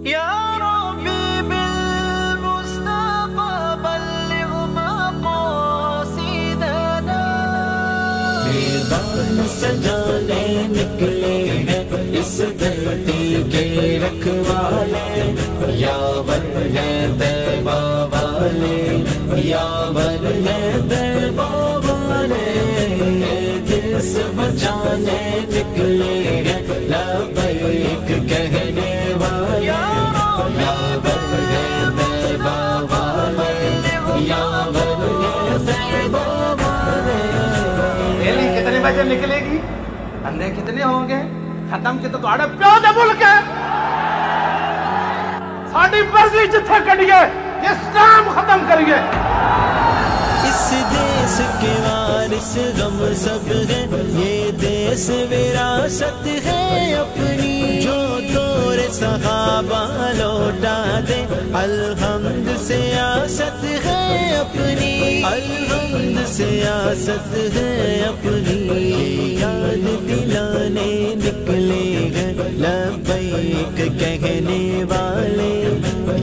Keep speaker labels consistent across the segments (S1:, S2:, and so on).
S1: يا ربي بالمصطفى بلغ مقاصدنا.
S2: میدان سجانے نکلے ہیں اس دھرتی کے رکھوالے، یاور ہے طیبہ والے، یاور ہے طیبہ والے، جس بچانے نکلے ہیں لبیک کہنے والے، یاور ہے طیبہ والے، یاور ہے طیبہ والے۔
S3: ریلی کتنے بجے نکلے گی؟ اندھے کتنے ہوں گے؟ ختم کتے تو آڑے پیو دے ملک ہے، ساڑی برزی جتھے کڑیے اسلام ختم کریے۔
S2: اس دیس کے وارث غم سب ہے، یہ دیس وراثت ہے اپنی، جو دور صحابہ لوٹا دے الحمد سیاست ہے اپنی، الحمد سیاست ہے اپنی۔ یاد دلانے نکلے ہیں لبیک کہنے والے،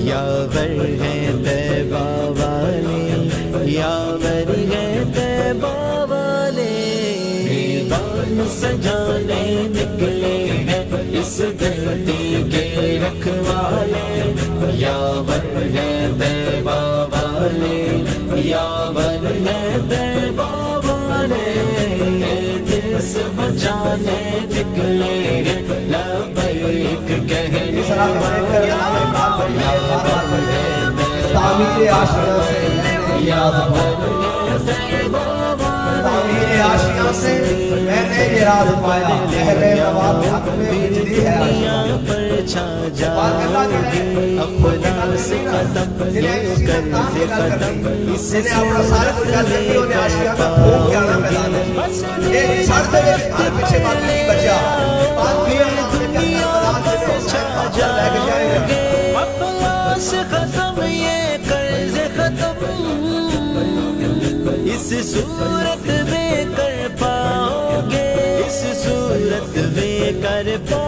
S2: یاور ہے طیبہ والے، یاور ہے طیبہ والے۔ میدان سجانے نکلے ہیں اس دھرتی کے رکھوالے، یاور ہے طیبہ والے، یاور ہے طیبہ والے، جس بچانے نکلے ہیں لبیک کہنے والے، یاور ہے
S4: تعمیر آشیاں سے تعمیر آشیاں سے میں نے یہ راز پایا، اہل مواد حق میں بجلی ہے
S2: پر چھا جاؤگے، افلاس ختم یہ قرض ختم، اس سے لے کر پاؤگے، دنیا پر چھا جاؤگے، افلاس ختم یہ قرض ختم، اس صورت میں کر پاؤگے، اس صورت میں کر پاؤگے۔